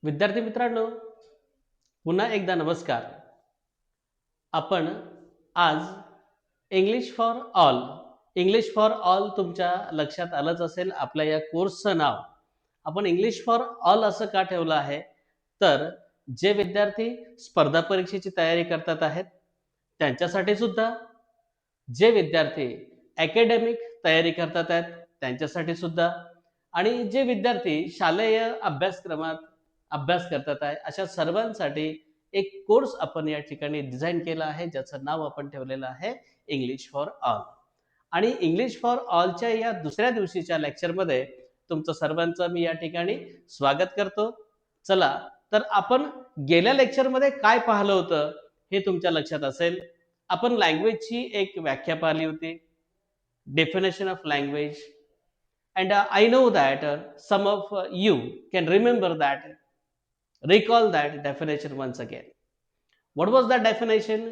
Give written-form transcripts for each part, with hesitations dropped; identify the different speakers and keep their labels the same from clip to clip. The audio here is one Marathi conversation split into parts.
Speaker 1: विद्यार्थी मित्रांनो, पुन्हा एकदा नमस्कार. आपण आज इंग्लिश फॉर ऑल तुमच्या लक्षात आलंच असेल. आपल्या या कोर्सचं नाव आपण इंग्लिश फॉर ऑल असं का ठेवलं आहे, तर जे विद्यार्थी स्पर्धा परीक्षेची तयारी करतात आहेत त्यांच्यासाठी सुद्धा, जे विद्यार्थी अकॅडमिक तयारी करतात आहेत त्यांच्यासाठी सुद्धा, आणि जे विद्यार्थी शालेय अभ्यासक्रमात अभ्यास करतात आहे अशा सर्वांसाठी एक कोर्स आपण या ठिकाणी डिझाईन केला आहे, ज्याचं नाव आपण ठेवलेलं आहे इंग्लिश फॉर ऑल. आणि इंग्लिश फॉर ऑलच्या या दुसऱ्या दिवशीच्या लेक्चरमध्ये तुमचं सर्वांचं मी या ठिकाणी स्वागत करतो. चला, तर आपण गेल्या लेक्चरमध्ये काय पाहिलं होतं हे तुमच्या लक्षात असेल. आपण लँग्वेजची एक व्याख्या पाहिली होती, definition of language. And I know that some of you can remember that, recall that definition once again. What was that definition?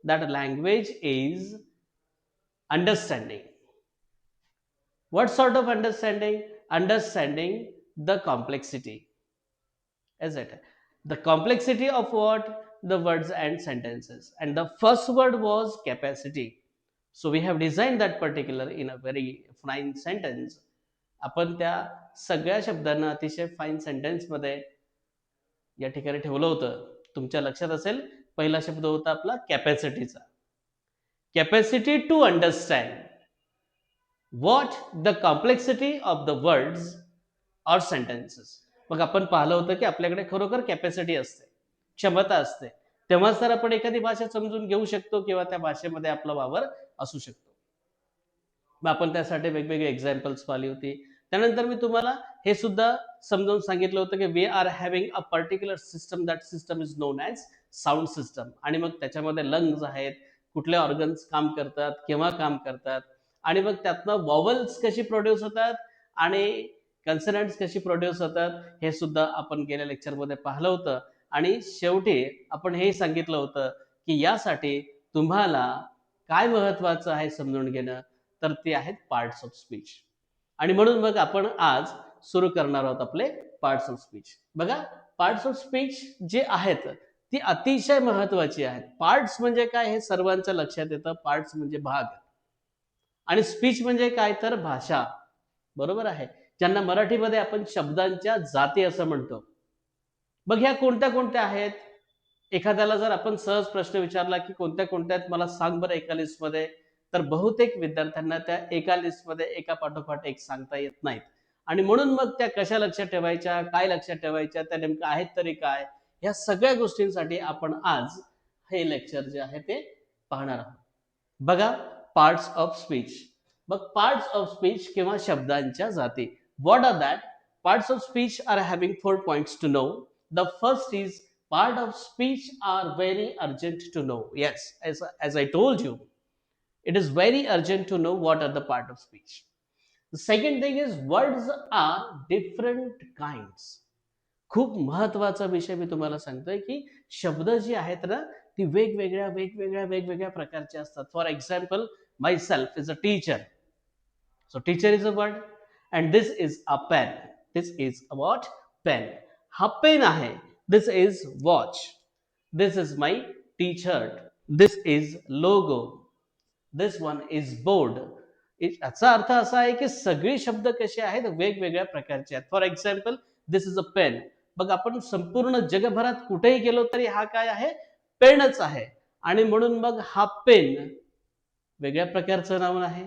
Speaker 1: That language is understanding. What sort of understanding? Understanding the complexity. Is it? The complexity of what? The words and sentences. And the first word was capacity. So we have designed that particular in a very fine sentence. आपण त्या सगळ्या शब्दांना अतिशय फाईन सेंटेन्समध्ये या ठिकाणी ठेवलं होतं. तुमच्या लक्षात असेल, पहिला शब्द होता आपला कॅपॅसिटीचा. Capacity to understand what the complexity of the words or sentences. मग आपण पाहिलं होतं की आपल्याकडे खरोखर कॅपॅसिटी असते, क्षमता असते, तेव्हाच तर आपण एखादी भाषा समजून घेऊ शकतो किंवा त्या भाषेमध्ये आपला वावर असू शकतो. मग आपण त्यासाठी वेगवेगळे एक्झाम्पल्स पाहिली होती. त्यानंतर मी तुम्हाला हे सुद्धा समजावून सांगितलं होतं की we are having a particular system, that system is known as sound system. आणि मग त्याच्यामध्ये लंग्स आहेत, कुठले ऑर्गन्स काम करतात, केव्हा काम करतात, आणि मग त्यातनं वॉवल्स कशी प्रोड्यूस होतात आणि कन्सनंट्स कशी प्रोड्यूस होतात, हे सुद्धा आपण गेल्या लेक्चरमध्ये पाहिलं होतं. आणि शेवटी आपण हे सांगितलं होतं की यासाठी तुम्हाला काय महत्वाचं आहे समजून घेणं, तर ते आहेत पार्ट्स ऑफ स्पीच. आणि म्हणून मग आपण आज सुरू करणार आहोत आपले पार्ट्स ऑफ स्पीच. बघा, पार्ट्स ऑफ स्पीच जे आहेत ती अतिशय महत्वाची आहेत. पार्ट्स म्हणजे काय हे सर्वांच्या लक्षात येतं. पार्ट्स म्हणजे भाग, आणि स्पीच म्हणजे काय तर भाषा. बरोबर आहे, ज्यांना मराठीमध्ये आपण शब्दांच्या जाती असं म्हणतो. मग ह्या कोणत्या कोणत्या आहेत? एखाद्याला जर आपण सहज प्रश्न विचारला की कोणत्या कोणत्या आहेत मला सांग बरं एका लिस्टमध्ये, तर बहुतेक विद्यार्थ्यांना त्या एका लिस्टमध्ये एका पाठोपाठ एक सांगता येत नाहीत. आणि म्हणून मग त्या कशा लक्षात ठेवायच्या, काय लक्षात ठेवायच्या, त्या नेमक्या आहेत तरी काय, या सगळ्या गोष्टींसाठी आपण आज हे लेक्चर जे आहे ते पाहणार आहोत. बघा, पार्ट्स ऑफ स्पीच. मग पार्ट्स ऑफ स्पीच किंवा शब्दांच्या जाती, what are that? Parts of speech are having 4 points to know. The first is part of speech are very urgent to know. Yes, as I told you, it is very urgent to know what are the part of speech. The second thing is words are different kinds. खूप महत्वाचा विषय मी तुम्हाला सांगतोय की शब्द जे आहेत ना ती वेगवेगळ्या प्रकारचे असतात. For example, my self is a teacher. So teacher is a word, and this is a pen. This is a what? Pen. हा पेन आहे. This is watch. This is my t-shirt. This is logo. This one is board. याचा अर्थ असा आहे की सगळे शब्द कसे आहेत वेगवेगळ्या प्रकारचे आहेत. For example, this is a pen. बघ, आपण संपूर्ण जगभरात कुठेही गेलो तरी हा काय आहे? पेनच आहे. आणि म्हणून मग हा पेन वेगळ्या प्रकारचं नाव आहे,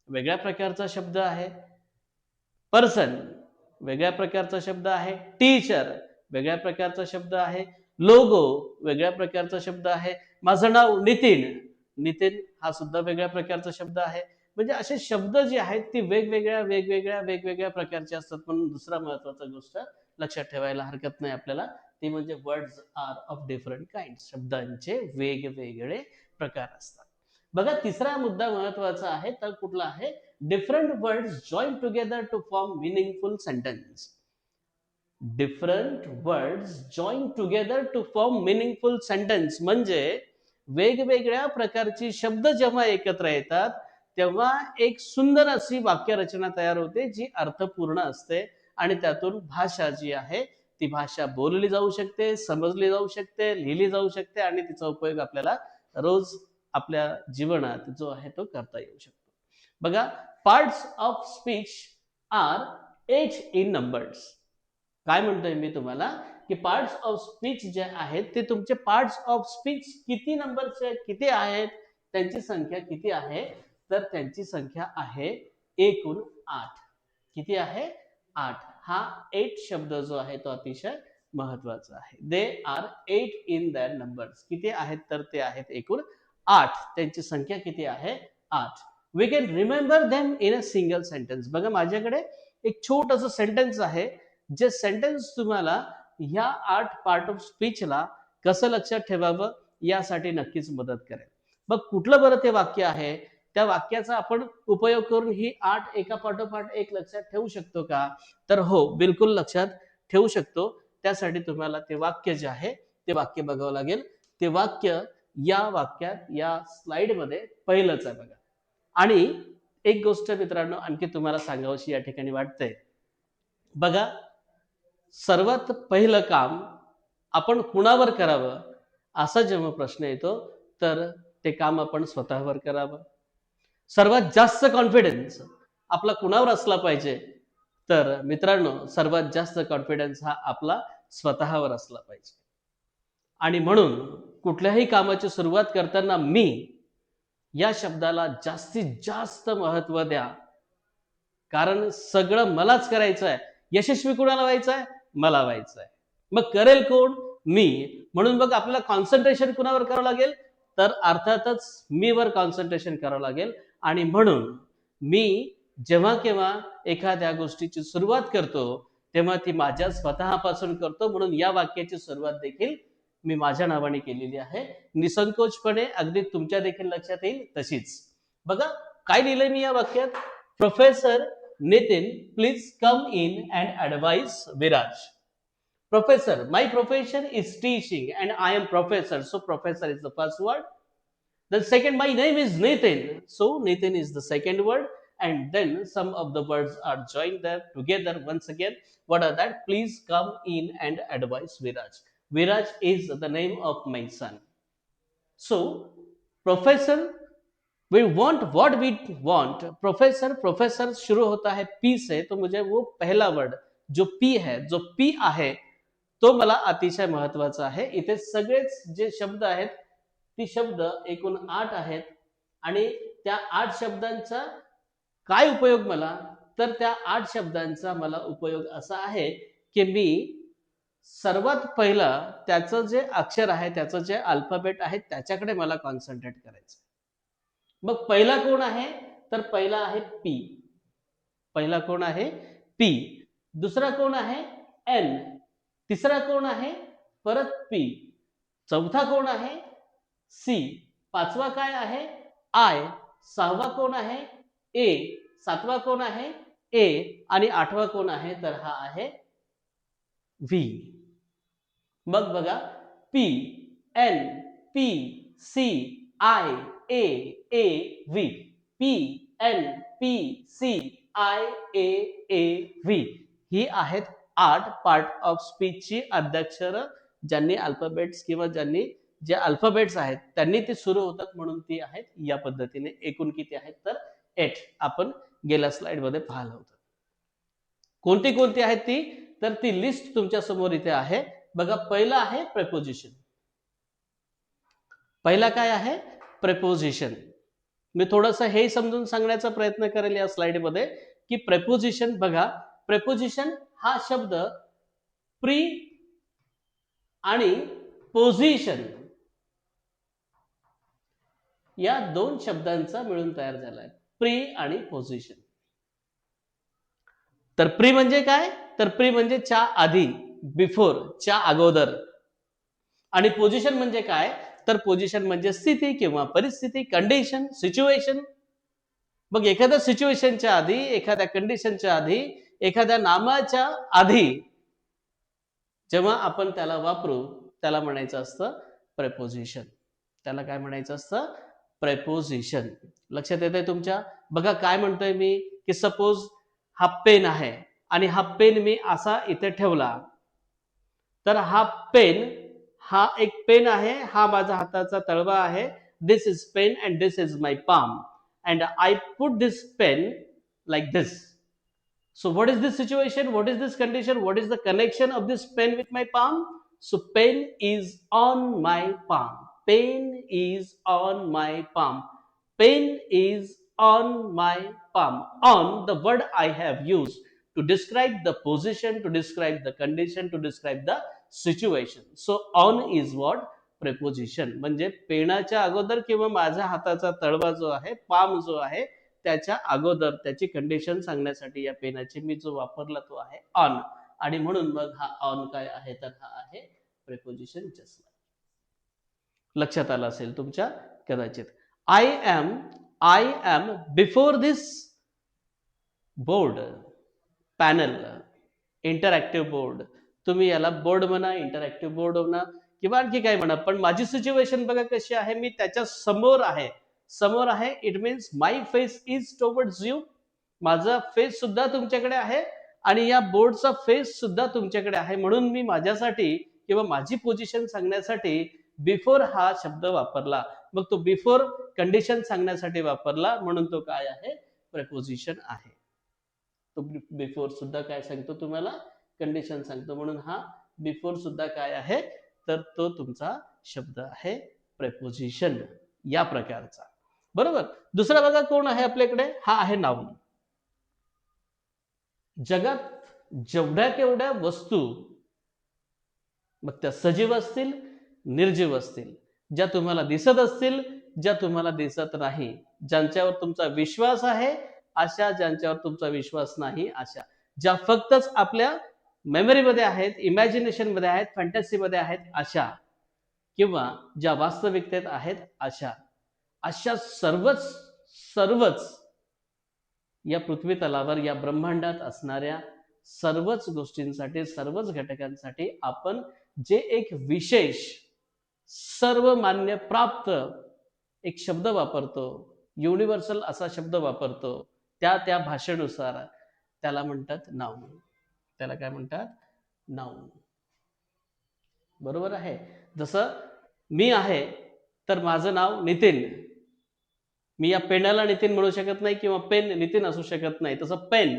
Speaker 1: वेगळ्या प्रकारचा शब्द आहे. पर्सन वेगळ्या प्रकारचा शब्द आहे. टीचर वेगळ्या प्रकारचा शब्द आहे. लोगो वेगळ्या प्रकारचा शब्द आहे. माझं नाव नितीन. नितीन हा सुद्धा वेगळ्या प्रकारचा शब्द आहे. म्हणजे असे शब्द जे आहेत ते वेगवेगळ्या प्रकारचे असतात. म्हणून दुसरा महत्वाचा गोष्ट लक्षात ठेवायला हरकत नाही आपल्याला, ती म्हणजे words are of different kind. शब्दांचे वेगवेगळे प्रकार असतात. बघा, तिसरा मुद्दा महत्वाचा आहे, तर कुठला आहे? Different words join together to form meaningful sentence. Different words join together to form meaningful sentence म्हणजे वेगवेगळ्या प्रकारची शब्द जेव्हा एकत्र येतात तेव्हा एक सुंदर अशी वाक्यरचना तयार होते जी अर्थपूर्ण असते, आणि त्यातून भाषा जी आहे ती भाषा बोलली जाऊ शकते, समजली जाऊ शकते, लिहिली जाऊ शकते आणि तिचा उपयोग आपल्याला रोज आपल्या जीवनात जो आहे तो करता येऊ शकतो. बघा, parts of speech are 8 in numbers. काय म्हणतोय मी तुम्हाला की पार्ट्स ऑफ स्पीच जे आहेत ते तुमचे पार्ट्स ऑफ स्पीच किती नंबरचे किती आहेत, त्यांची संख्या किती आहे, तर त्यांची संख्या आहे एकूण 8. किती आहे? 8. हा 8 शब्द जो आहे तो अतिशय महत्वाचा आहे. They are 8 in their numbers. किती आहेत? तर ते आहेत एकूण 8. त्यांची संख्या किती आहे? 8. We can remember them in a single sentence. बघा, माझ्याकडे एक छोटंसं सेंटेन्स आहे, जे सेंटेन्स तुम्हाला ह्या 8 पार्ट ऑफ स्पीचला कसं लक्षात ठेवावं यासाठी नक्कीच मदत करेल. मग कुठलं बरं ते वाक्य आहे? त्या वाक्याचा आपण उपयोग करून ही 8 एका पाठोपाठ एक लक्षात ठेवू शकतो का? तर हो, बिलकुल लक्षात ठेवू शकतो. त्यासाठी तुम्हाला ते वाक्य जे आहे ते वाक्य बघावं लागेल. ते वाक्य या वाक्यात या स्लाइडमध्ये पहिलंच आहे बघा. आणि एक गोष्ट मित्रांनो आणखी तुम्हाला सांगावीशी या ठिकाणी वाटते. बघा, सर्वात पहिलं काम आपण कुणावर करावं असा जेव्हा प्रश्न येतो तर ते काम आपण स्वतःवर करावं. सर्वात जास्त कॉन्फिडन्स आपला कुणावर असला पाहिजे, तर मित्रांनो सर्वात जास्त कॉन्फिडन्स हा आपला स्वतःवर असला पाहिजे. आणि म्हणून कुठल्याही कामाची सुरुवात करताना मी या शब्दाला जास्तीत जास्त महत्व द्या. कारण सगळं मलाच करायचं आहे. यशस्वी कुणाला व्हायचं आहे? मला व्हायचं आहे. मग करेल कोण? मी. म्हणून मग आपल्याला कॉन्सन्ट्रेशन कुणावर करावं लागेल? तर अर्थातच मीवर कॉन्सन्ट्रेशन करावं लागेल. आणि म्हणून मी जेव्हा केव्हा एखाद्या गोष्टीची सुरुवात करतो तेव्हा ती माझ्या स्वतःपासून करतो. म्हणून या वाक्याची सुरुवात देखील मी माझ्या नावाने केलेली आहे. निसंकोचपणे अगदी तुमच्या देखील लक्षात येईल तशीच. बघा, काय लिहिलंय मी या वाक्यात? Professor Nitin, please come in and advise Viraj. Professor, my profession is teaching and I am professor. So professor is the first word. The second, my name is Nitin. So Nitin is the second word. And then some of the words are joined there together once again. What are that? Please come in and advise Viraj. Viraj is the name of my son. So professor, we want what we want. Professor, professor शुरू होता है पी से, तो मुझे वो पहला वर्ड जो पी है, जो पी आहे तो मला अतिशय महत्वाचा आहे. इथे सगळेच जे शब्द आहेत ती शब्द एकूण 8 आहेत आणि त्या 8 शब्दांचा काय उपयोग मला? तर त्या 8 शब्दांचा मला उपयोग असा आहे की मी सर्वात पहिला त्याचं जे अक्षर आहे, त्याचं जे अल्फाबेट आहे त्याच्याकडे मला कॉन्सन्ट्रेट करायचं. मग पहिला कोण आहे? तर पहिला आहे पी. पहिला कोण आहे? पी. दुसरा कोण आहे? एन. तिसरा कोण आहे? परत पी. चौथा कोण आहे? सी. पाचवा काय आहे? आय. सहावा कोण आहे? ए. सातवा कोण आहे? ए. आणि आठवा कोण आहे? तर हा आहे व्ही. मग बघा, P, N, P, C, I, A, A, V. P, N, P, C, I, A, A, V. ही आहेत 8 पार्ट ऑफ स्पीचची अध्यक्षर, ज्यांनी अल्फाबेट्स किंवा ज्यांनी जे अल्फाबेट्स आहेत त्यांनी ती सुरू होतात म्हणून ती आहेत या पद्धतीने. एकूण किती आहेत? तर 8 आपण गेल्या स्लाइड मध्ये पाहिलं होतं. कोणती कोणती आहेत ती? तर ती लिस्ट तुमच्या समोर इथे आहे. बघा, पहिला आहे प्रेपोजिशन. पहिला काय आहे? प्रेपोजिशन. मी थोडंसं हे समजून सांगण्याचा प्रयत्न करेल या स्लाइड मध्ये की प्रेपोजिशन. बघा, प्रेपोजिशन हा शब्द प्री आणि पोझिशन या 2 शब्दांचा मिळून तयार झाला आहे. प्री आणि पोझिशन. तर प्री म्हणजे काय? तर प्री म्हणजे च्या आधी, बिफोर, च्या अगोदर. आणि पोझिशन म्हणजे काय? तर पोझिशन म्हणजे स्थिती किंवा परिस्थिती, कंडिशन, सिच्युएशन. मग एखाद्या सिच्युएशनच्या आधी, एखाद्या कंडिशनच्या आधी, एखाद्या नामाच्या आधी जेव्हा आपण त्याला वापरू त्याला म्हणायचं असतं प्रेपोजिशन. त्याला काय म्हणायचं असतं? प्रेपोजिशन. लक्षात येतंय तुमच्या? बघा काय म्हणतोय मी की सपोज हा पेन आहे आणि हा पेन मी असा इथे ठेवला तर हा पेन, हा एक पेन आहे, हा माझा हाताचा तळवा आहे. This is pen and this is my palm and I put this pen like this. So what is this situation? What is this condition? What is the connection of this pen with my palm? So pen is on my palm. Pen is on my palm. Pen is on my palm. On, the word I have used to describe the position, to describe the condition, to describe the situation. So on is what? Preposition. म्हणजे पेनाच्या अगोदर किंवा माझ्या हाताचा तळवा जो आहे, पाम जो आहे, त्याच्या अगोदर त्याची कंडिशन सांगण्यासाठी या पेनाची मी जो वापरला तो आहे ऑन. आणि म्हणून मग हा ऑन काय आहे, तर हा आहे प्रेपोजिशन जस्ट लाईक. लक्षात आलं असेल तुमच्या कदाचित. I am before this board, panel, interactive board. तुम्ही याला बोर्ड म्हणा, इंटरॅक्टिव्ह बोर्ड म्हणा किंवा आणखी काय म्हणा, पण माझी सिच्युएशन बघा कशी आहे. मी त्याच्या समोर आहे, समोर आहे. It means my face is towards you. माझा फेस सुद्धा तुमच्याकडे आहे आणि या बोर्डचा फेस सुद्धा तुमच्याकडे आहे. म्हणून मी माझ्यासाठी किंवा माझी पोझिशन सांगण्यासाठी बिफोर हा शब्द वापरला. मग तो बिफोर कंडिशन सांगण्यासाठी वापरला, म्हणून तो काय आहे? प्रेपोजिशन आहे. तो बिफोर सुद्धा काय सांगतो तुम्हाला? कंडिशन सांगतो. म्हणून हा बिफोर सुद्धा काय आहे, तर तो तुमचा शब्द आहे प्रेपोजिशन या प्रकारचा. बरोबर. दुसरा बघा कोण आहे आपल्याकडे? हा आहे नाउन. जगात जेवढ्या केवढ्या वस्तू, मग त्या सजीव असतील, निर्जीव असतील, ज्या तुम्हाला दिसत असतील, ज्या तुम्हाला दिसत नाही, ज्यांच्यावर तुमचा विश्वास आहे अशा, ज्यांच्यावर तुमचा विश्वास नाही अशा, ज्या फक्तच आपल्या मेमरीमध्ये आहेत, इमॅजिनेशन मध्ये आहेत, फॅन्टसीमध्ये आहेत अशा, किंवा ज्या वास्तविकतेत आहेत अशा, अशा सर्वच या पृथ्वी तलावर, या ब्रह्मांडात असणाऱ्या सर्वच गोष्टींसाठी, सर्वच घटकांसाठी आपण जे एक विशेष सर्वमान्य प्राप्त एक शब्द वापरतो, युनिव्हर्सल असा शब्द वापरतो, त्या भाषेनुसार त्याला म्हणतात नाउन. त्याला काय म्हणतात? नाउन. बरोबर आहे. जसं मी आहे तर माझं नाव नितीन. मी या पेनाला नितीन म्हणू शकत नाही किंवा पेन नितीन असू शकत नाही. तसं पेन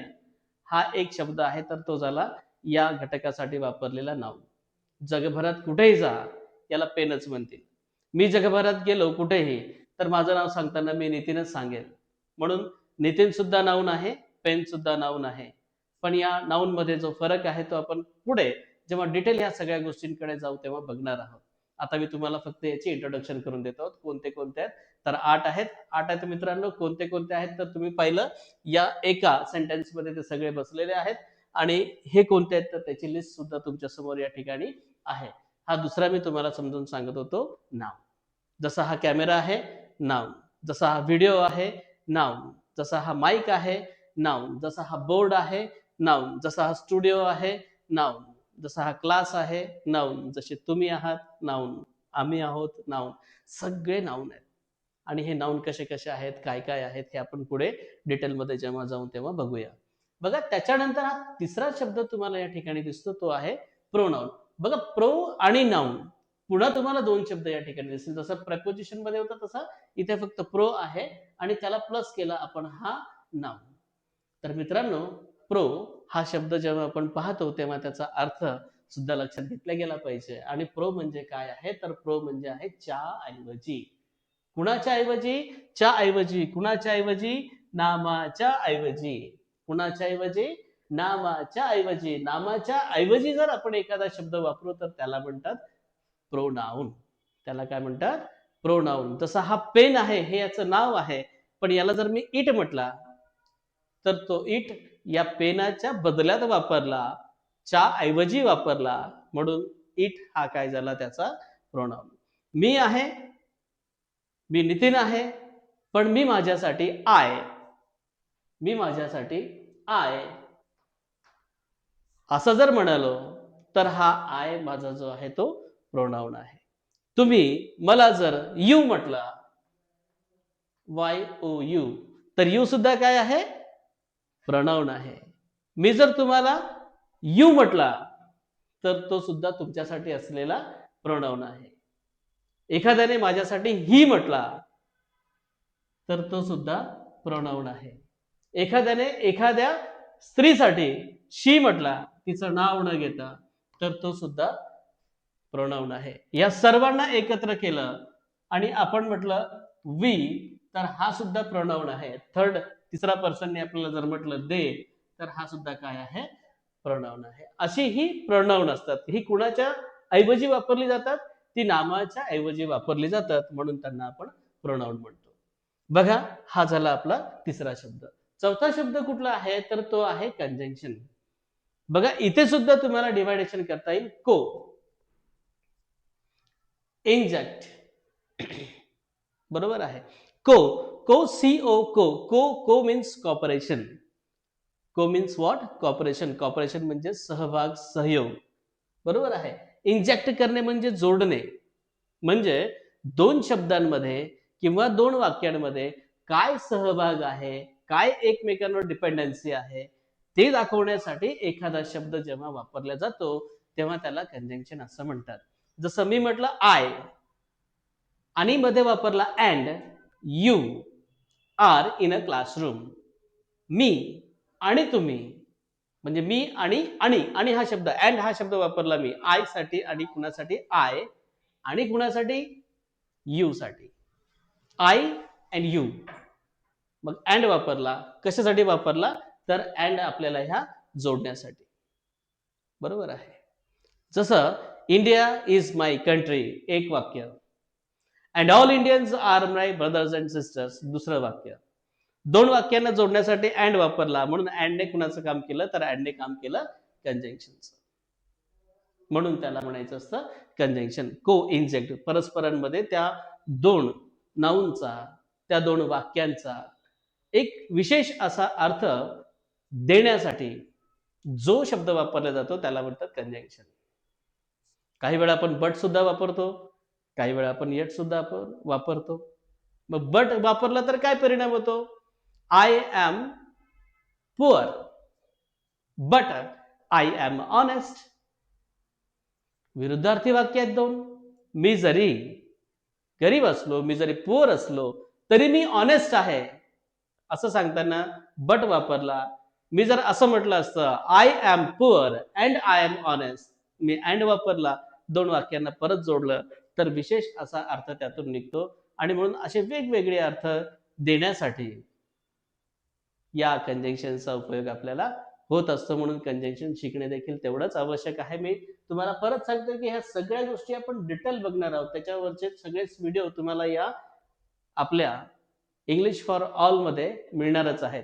Speaker 1: हा एक शब्द आहे, तर तो झाला या घटकासाठी वापरलेला नाउन. जगभरात कुठेही जा याला पेनच म्हणतील. मी जगभरात गेलो कुठेही तर माझं नाव सांगताना मी नितीनच सांगेल. म्हणून नितीन सुद्धा नाउन आहे, पेन सुद्धा नाउन आहे. पण या नाउन मध्ये जो फरक आहे तो आपण पुढे जेव्हा डिटेल ह्या सगळ्या गोष्टींकडे जाऊ तेव्हा बघणार आहोत. आता मी तुम्हाला फक्त याची इंट्रोडक्शन करून देतो. कोणते कोणते आहेत, तर 8 आहेत. 8 आहेत मित्रांनो. कोणते कोणते आहेत तर तुम्ही पाहिलं या एका सेंटेन्स मध्ये ते सगळे बसलेले आहेत. आणि हे कोणते आहेत तर त्याची लिस्ट सुद्धा तुमच्या समोर या ठिकाणी आहे. हा दुसरा मी तुम्हाला समजून सांगत होतो, नाउन. जसा हा कॅमेरा आहे, नाउन. जसा हा व्हिडिओ आहे, नाउन. जसा हा माईक आहे, नाउन. जसा हा बोर्ड आहे, नाउन. जसा हा स्टुडिओ आहे, नाउन. जसा हा क्लास आहे, नाउन. जसे तुम्ही आहात, नाउन. आम्ही आहोत, नाउन. सगळे नाउन आहेत. आणि हे नाउन कसे कसे आहेत, काय काय आहेत, हे आपण पुढे डिटेलमध्ये जेव्हा जाऊ तेव्हा बघूया. बघा त्याच्यानंतर हा तिसरा शब्द तुम्हाला या ठिकाणी दिसतो, तो आहे प्रोनाउन. बघा प्रो आणि नाउन, पुन्हा तुम्हाला 2 शब्द या ठिकाणी दिसतील. जसं प्रेपोजिशन मध्ये होतं तसं इथे फक्त प्रो आहे आणि त्याला प्लस केला आपण हा नाउन. तर मित्रांनो, प्रो हा शब्द जेव्हा आपण पाहतो तेव्हा त्याचा अर्थ सुद्धा लक्षात घेतला गेला पाहिजे. आणि प्रो म्हणजे काय आहे, तर प्रो म्हणजे आहे च्या ऐवजी. कुणाच्या ऐवजी? च्या ऐवजी. कुणाच्या ऐवजी? नामाच्या ऐवजी. कुणाच्या ऐवजी? नामाच्या ऐवजी. नामाच्या ऐवजी जर आपण एखादा शब्द वापरू तर त्याला म्हणतात प्रोनाउन. त्याला काय म्हणतात? प्रोनाउन. जसा हा पेन आहे, हे याचं नाव आहे, पण याला जर मी इट म्हटला तर तो इट या पेनाच्या बदल्यात वापरला, च्या ऐवजी वापरला, म्हणून इट हा काय झाला त्याचा प्रोनाउन. मी आहे, मी नितीन आहे, पण मी माझ्यासाठी आय असं जर म्हणालो तर हा आय माझा जो आहे तो प्रोनाउन आहे. तुम्ही मला जर यू म्हटला, YOU, तर यू सुद्धा काय आहे? प्रोनाउन आहे. मी जर तुम्हाला यू म्हटला तर तो सुद्धा तुमच्यासाठी असलेला प्रोनाउन आहे. एखाद्याने माझ्यासाठी ही म्हटला तर तो सुद्धा प्रोनाउन आहे. एखाद्याने एखाद्या स्त्रीसाठी शी म्हटला, तिचं नाव न घेता, तर तो सुद्धा प्रोनाउन आहे. या सर्वांना एकत्र केलं आणि आपण म्हटलं वी, तर हा सुद्धा प्रोनाउन आहे. तिसरा पर्सनने आपल्याला जर म्हटलं दे, तर हा सुद्धा काय आहे? प्रोनाउन आहे. अशी ही प्रोनाउन असतात. ही कुणाच्या ऐवजी वापरली जातात? ती नामाच्या ऐवजी वापरली जातात, म्हणून त्यांना आपण प्रोनाउन म्हणतो. बघा, हा झाला आपला तिसरा शब्द. चौथा शब्द कुठला आहे? तर तो आहे कंजंक्शन. बघा, इथे सुद्धा तुम्हाला डिवायडेशन करता येईल. को, इंजक्ट, बरोबर आहे. को, को, सीओ, को मीन्स कॉपरेशन. को मीन्स व्हॉट? कॉपरेशन. कॉपरेशन म्हणजे सहभाग, सहयोग, बरोबर आहे. इंजेक्ट करणे म्हणजे जोडणे. म्हणजे दोन शब्दांमध्ये किंवा दोन वाक्यांमध्ये काय सहभाग आहे, काय एकमेकांवर डिपेंडन्सी आहे, ते दाखवण्यासाठी एखादा शब्द जेव्हा वापरला जातो तेव्हा त्याला कंजंक्शन असं म्हणतात. जसं मी म्हटलं आय आणि मध्ये वापरला and. You are in a classroom. मी आणि तुम्ही, म्हणजे मी आणि हा शब्द, अँड हा शब्द वापरला मी आय साठी आणि कुणासाठी? आय आणि कुणासाठी? यू साठी. I and you. मग अँड वापरला. कशासाठी वापरला? तर अँड आपल्याला ह्या जोडण्यासाठी, बरोबर आहे. जसं इंडिया इज माय कंट्री, एक वाक्य. And all Indians are my brothers and sisters, दुसरं वाक्य. दोन वाक्यांना जोडण्यासाठी अँड वापरला, म्हणून अँडने कुणाचं काम केलं? तर अँडने काम केलं कंजंक्शनचं, म्हणून त्याला म्हणायचं असतं कंजंक्शन. को इंजेक्ट, परस्परांमध्ये त्या दोन नाऊनचा, त्या दोन वाक्यांचा एक विशेष असा अर्थ देण्यासाठी जो शब्द वापरला जातो त्याला म्हणतात कंजंक्शन. काही वेळा आपण बट सुद्धा वापरतो, काही वेळा आपण येट सुद्धा आपण वापरतो. मग बट वापरला तर काय परिणाम होतो? I am poor but I am honest. विरुद्धार्थी वाक्य आहेत दोन. मी जरी गरीब असलो, मी जरी पुअर असलो, तरी मी ऑनेस्ट आहे असं सांगताना बट वापरला. मी जर असं म्हटलं असतं I am poor and I am honest, me and वापरला, दोन वाक्यांना परत जोडलं, तर विशेष असा अर्थ त्यातून निघतो. आणि म्हणून असे वेगवेगळे अर्थ देण्यासाठी या कंजंक्शनचा उपयोग आपल्याला होत असतो. म्हणून कंजंक्शन शिकणे देखील तेवढंच आवश्यक आहे. मी तुम्हाला परत सांगतो की ह्या सगळ्या गोष्टी आपण डिटेल बघणार आहोत. त्याच्यावरचे सगळेच व्हिडिओ तुम्हाला या आपल्या इंग्लिश फॉर ऑल मध्ये मिळणारच आहेत.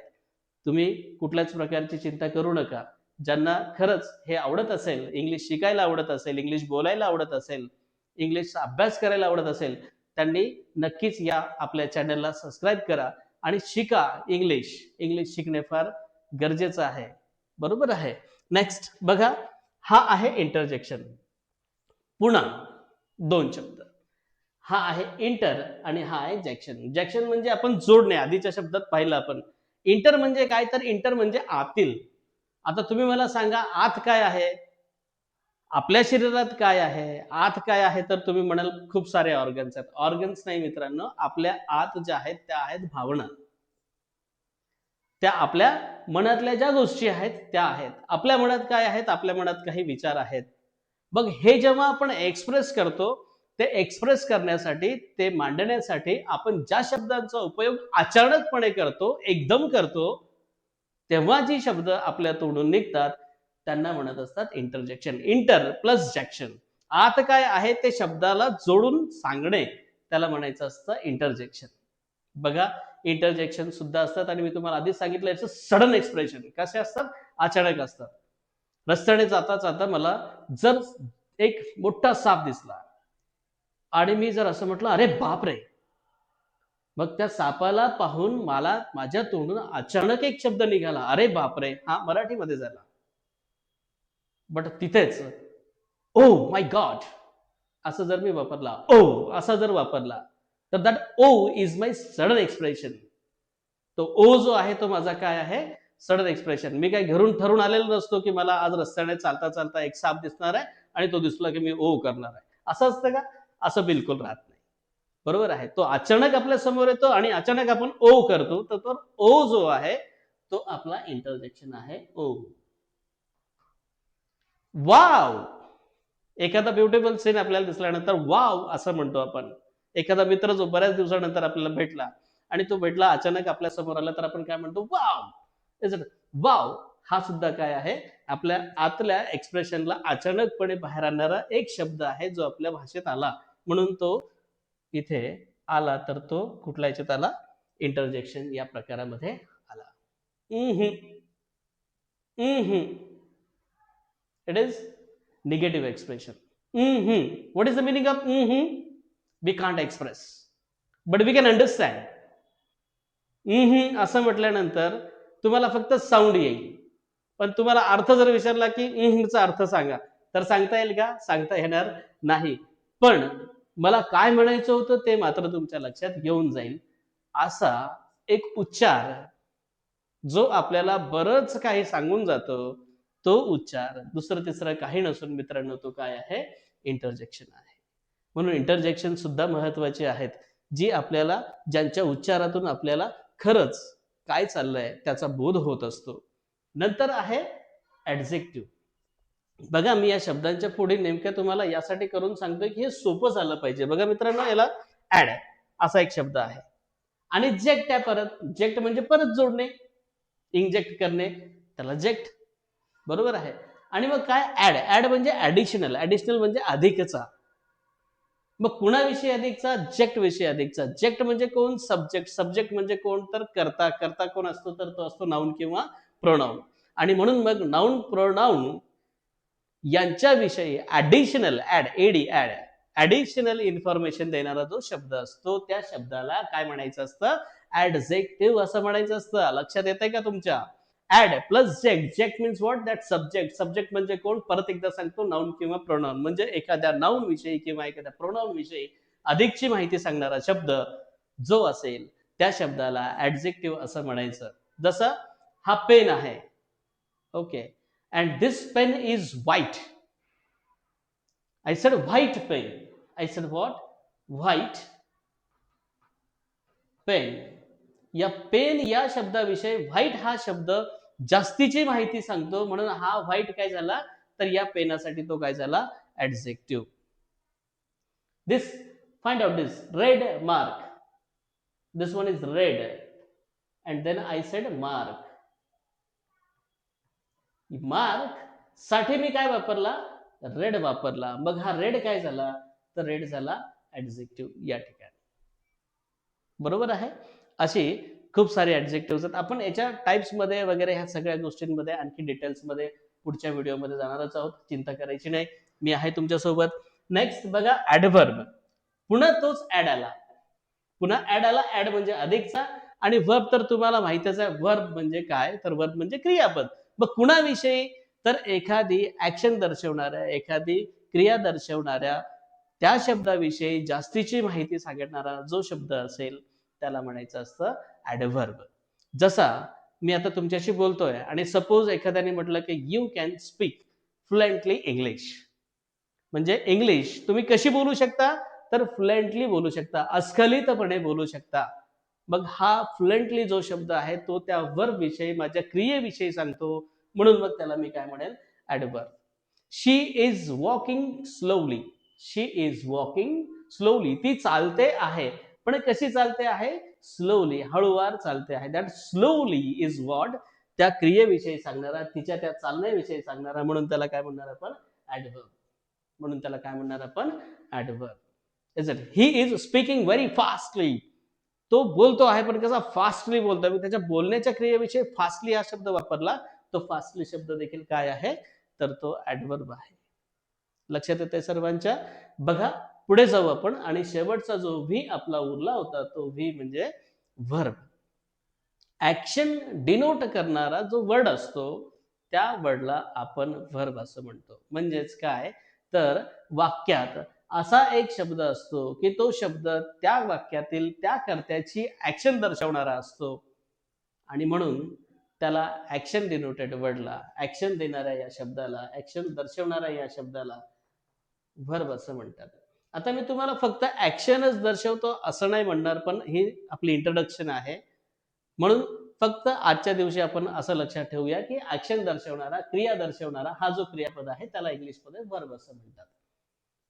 Speaker 1: तुम्ही कुठल्याच प्रकारची चिंता करू नका. ज्यांना खरंच हे आवडत असेल, इंग्लिश शिकायला आवडत असेल, इंग्लिश बोलायला आवडत असेल, इंग्लिशचा अभ्यास करायला आवडत असेल, त्यांनी नक्कीच या आपल्या चॅनलला सबस्क्राईब करा आणि शिका इंग्लिश. इंग्लिश शिकणे फार गरजेचं आहे, बरोबर आहे. नेक्स्ट बघा, हा आहे इंटरजेक्शन. पुन्हा दोन शब्द, हा आहे इंटर आणि हा आहे जॅक्शन. जॅक्शन म्हणजे आपण जोडणे, आधीच्या शब्दात पाहिलं आपण. इंटर म्हणजे काय? तर इंटर म्हणजे आतील. आता तुम्ही मला सांगा आत काय आहे? आपल्या शरीरात काय आहे? आत काय आहे? तर तुम्ही म्हणाल खूप सारे ऑर्गन्स आहेत. ऑर्गन्स नाही मित्रांनो, आपल्या आत ज्या आहेत त्या आहेत भावना. त्या आपल्या मनातल्या ज्या गोष्टी आहेत त्या आहेत. आपल्या मनात काय आहेत? आपल्या मनात काही विचार आहेत. मग हे जेव्हा आपण एक्सप्रेस करतो, ते एक्सप्रेस करण्यासाठी, ते मांडण्यासाठी आपण ज्या शब्दांचा उपयोग अचानकपणे करतो, एकदम करतो, तेव्हा जी शब्द आपल्या तोंडून निघतात त्यांना म्हणत असतात इंटरजेक्शन. इंटर प्लस जॅक्शन, आत काय आहे ते शब्दाला जोडून सांगणे, त्याला म्हणायचं असतं इंटरजेक्शन. बघा, इंटरजेक्शन सुद्धा असतात आणि मी तुम्हाला आधीच सांगितलं याचं सडन एक्सप्रेशन. कसे असतात? अचानक असतात. रस्त्याने जाता जाता मला जर एक मोठा साप दिसला आणि मी जर असं म्हटलं अरे बाप रे, मग त्या सापाला पाहून मला माझ्या तोंडून अचानक एक शब्द निघाला, अरे बाप रे. हा मराठीमध्ये झाला. बट तिथेच ओ माय गॉड असं जर मी वापरला, ओ असा जर वापरला, तर that O is my sudden expression. तो ओ जो आहे तो माझा काय आहे? Sudden expression. मी काय घरून ठरून आलेलो नसतो की मला आज रस्त्याने चालता चालता एक साप दिसणार आहे आणि तो दिसला की मी ओ करणार आहे. असं असतं का? असं बिलकुल राहत नाही. बरोबर आहे. तो अचानक आपल्या समोर येतो आणि अचानक आपण ओ करतो. तर तो ओ जो आहे तो आपला इंटरजेक्शन आहे ओ. वाव! एखादा ब्युटिफुल सीन आपल्याला दिसल्यानंतर वाव असं म्हणतो आपण. एखादा मित्र जो बऱ्याच दिवसानंतर आपल्याला भेटला आणि तो भेटला अचानक आपल्या समोर आला तर आपण काय म्हणतो? वाव! Is it wow! हा सुद्धा काय आहे? आपल्या आतल्या एक्सप्रेशनला अचानकपणे बाहेर आणणारा एक शब्द आहे जो आपल्या भाषेत आला. म्हणून तो इथे आला तर तो कुठल्या ह्याच्यात आला? इंटरजेक्शन या प्रकारामध्ये आला. It is negative expression. What is the meaning of We can't express, but we can understand. असं म्हटल्यानंतर तुम्हाला फक्त साऊंड येईल, पण तुम्हाला अर्थ जर विचारला की चा अर्थ सांगा, तर सांगता येईल का? सांगता येणार नाही. पण मला काय म्हणायचं होतं ते मात्र तुमच्या लक्षात येऊन जाईल. असा एक उच्चार जो आपल्याला बरंच काही सांगून जातो, तो उच्चार दुसरं तिसरं काही नसून मित्रांनो तो काय आहे? इंटरजेक्शन आहे. म्हणून इंटरजेक्शन सुद्धा महत्वाची आहेत, जी आपल्याला ज्यांच्या उच्चारातून आपल्याला खरंच काय चाललंय त्याचा बोध होत असतो. नंतर आहे ऍडजेक्टिव्ह. बघा मी या शब्दांच्या पुढे नेमक्या तुम्हाला यासाठी करून सांगतोय की हे सोपं झालं पाहिजे. बघा मित्रांनो, याला ऍड असा एक शब्द आहे आणि जेक्ट आहे. परत जेक्ट म्हणजे परत जोडणे, इंजेक्ट करणे, त्याला जेक्ट. बरोबर आहे. आणि मग काय? ऍड. ऍड म्हणजे ऍडिशनल. ऍडिशनल म्हणजे अधिकचा. मग कुणाविषयी अधिकचा? जेक्ट विषयी अधिकचा. जेक्ट म्हणजे कोण? सब्जेक्ट. सब्जेक्ट म्हणजे कोण? तर कर्ता. कर्ता कोण असतो? तर तो असतो नाऊन किंवा प्रोनाऊन. आणि म्हणून मग नाऊन प्रोनाऊन यांच्याविषयी ऍडिशनल ऍडिशनल इन्फॉर्मेशन देणारा जो शब्द असतो त्या शब्दाला काय म्हणायचं असतं? ऍडजेक्टिव्ह असं म्हणायचं असतं. लक्षात येतंय का तुमच्या? Ad plus ject. Ject means what? That subject. Subject म्हणजे कोण? परत एकदा सांगतो, नाऊन किंवा प्रोनाऊन. म्हणजे एखाद्या नाऊन विषयी किंवा एखाद्या प्रोनाऊन विषयी अधिकची माहिती सांगणारा शब्द जो असेल त्या शब्दाला ऍडजेक्टिव्ह असं म्हणायचं. जसं हा पेन आहे. Okay. And this pen is white. I said white pen. I said what? White pen. या पेन या शब्दाविषयी व्हाईट हा शब्द जास्तीची माहिती सांगतो, म्हणून हा व्हाईट काय झाला? तर या पेनासाठी तो काय झाला? Adjective. This, find out this red mark. This one is red. And then I said mark. Mark साठी मी काय वापरला? रेड वापरला. मग हा रेड काय झाला? तर रेड झाला ऍडजेक्टिव्ह या ठिकाणी. बरोबर आहे. अशी खूप सारे ऍडजेक्टिव्ह आहेत. आपण याच्या टाइप्स मध्ये वगैरे ह्या सगळ्या गोष्टींमध्ये आणखी डिटेल्स मध्ये पुढच्या व्हिडिओमध्ये जाणारच आहोत. चिंता करायची नाही, मी आहे तुमच्यासोबत. नेक्स्ट बघा ऍडव्हर्ब. पुन्हा तोच ऍड आला. पुन्हा ऍड आला. ऍड म्हणजे अधिकचा आणि वर्ब तर तुम्हाला माहितच आहे. वर्ब म्हणजे काय? तर वर्ब म्हणजे क्रियापद. मग कुणाविषयी? तर एखादी ऍक्शन दर्शवणाऱ्या, एखादी क्रिया दर्शवणाऱ्या त्या शब्दाविषयी जास्तीची माहिती सांगणारा जो शब्द असेल त्याला म्हणायचं असतं ऍडव्हर्ब. जसा मी आता तुमच्याशी बोलतोय आणि सपोज एखाद्याने म्हटलं की you can speak fluently English. म्हणजे इंग्लिश तुम्ही कशी बोलू शकता? तर फ्लुएंटली बोलू शकता, अस्खलितपणे बोलू शकता. मग हा फ्लुएंटली जो शब्द आहे तो त्या वर्ब विषयी, माझ्या क्रियेविषयी सांगतो, म्हणून मग त्याला मी काय म्हणेल? Adverb. She is walking slowly. She is walking slowly. ती चालते आहे, पण कशी चालते आहे? स्लोली, हळूवार चालते आहे. That slowly is what? त्या क्रियेविषयी सांगणारा, तिच्या त्या चालण्याविषयी सांगणारा, म्हणून त्याला काय म्हणणार आपण? ऍडव्हर्ब. म्हणून त्याला काय म्हणणार आपण? Adverb. Is it? He is speaking very fastly. तो बोलतो आहे पण कसा? फास्टली बोलतो. मी त्याच्या बोलण्याच्या क्रियेविषयी फास्टली हा शब्द वापरला. तो फास्टली शब्द देखील काय आहे? तर तो ऍडव्हर्ब आहे. लक्षात येते सर्वांच्या? बघा पुढे जाऊ आपण आणि शेवटचा जो व्ही आपला उरला होता तो व्ही म्हणजे व्हर्ब. ऍक्शन डिनोट करणारा जो वर्ड असतो त्या वर्डला आपण व्हर्ब असं म्हणतो. म्हणजेच काय? तर वाक्यात असा एक शब्द असतो की तो शब्द त्या वाक्यातील त्या कर्त्याची ऍक्शन दर्शवणारा असतो आणि म्हणून त्याला ऍक्शन डिनोटेड वर्डला, ऍक्शन देणाऱ्या या शब्दाला, ऍक्शन दर्शवणाऱ्या या शब्दाला व्हर्ब असं म्हणतात. आता मी तुम्हाला फक्त ऍक्शनच दर्शवतो असं नाही म्हणणार, पण ही आपली इंट्रोडक्शन आहे. म्हणून फक्त आजच्या दिवशी आपण असं लक्षात ठेवूया, की ऍक्शन दर्शवणारा, क्रिया दर्शवणारा हा जो क्रियापद आहे त्याला इंग्लिशमध्ये व्हर्ब असं म्हणतात.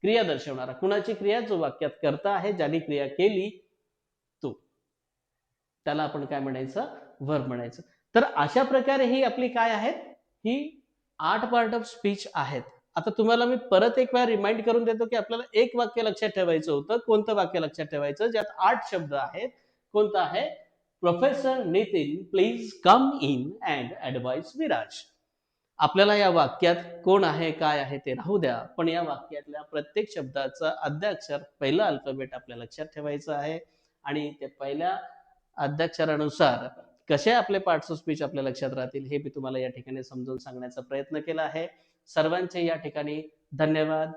Speaker 1: क्रिया दर्शवणारा, कुणाची क्रिया? जो वाक्यात कर्ता आहे, ज्याने क्रिया केली तो. त्याला आपण काय म्हणायचं? व्हर्ब म्हणायचं. तर अशा प्रकारे ही आपली काय आहेत? ही 8 पार्ट ऑफ स्पीच आहेत. आता तुम्हाला मी परत एक वेळा रिमाइंड करून देतो, की आपल्याला एक वाक्य लक्षात ठेवायचं होतं. कोणतं वाक्य लक्षात ठेवायचं? ज्यात 8 शब्द आहेत. कोणतं आहे? Professor Nitin please come in and advice Viraj. आपल्याला या वाक्यात कोण आहे, काय आहे ते राहू द्या. पण या वाक्यातल्या प्रत्येक शब्दाचं आद्याक्षर, पहिलं अल्फाबेट आपल्या लक्षात ठेवायचं आहे आणि ते पहिल्या आद्याक्षरानुसार कसे आपले पार्ट्स ऑफ स्पीच आपल्या लक्षात राहतील हे मी तुम्हाला या ठिकाणी समजावून सांगण्याचा प्रयत्न केला आहे. सर्वांचे या ठिकाणी धन्यवाद.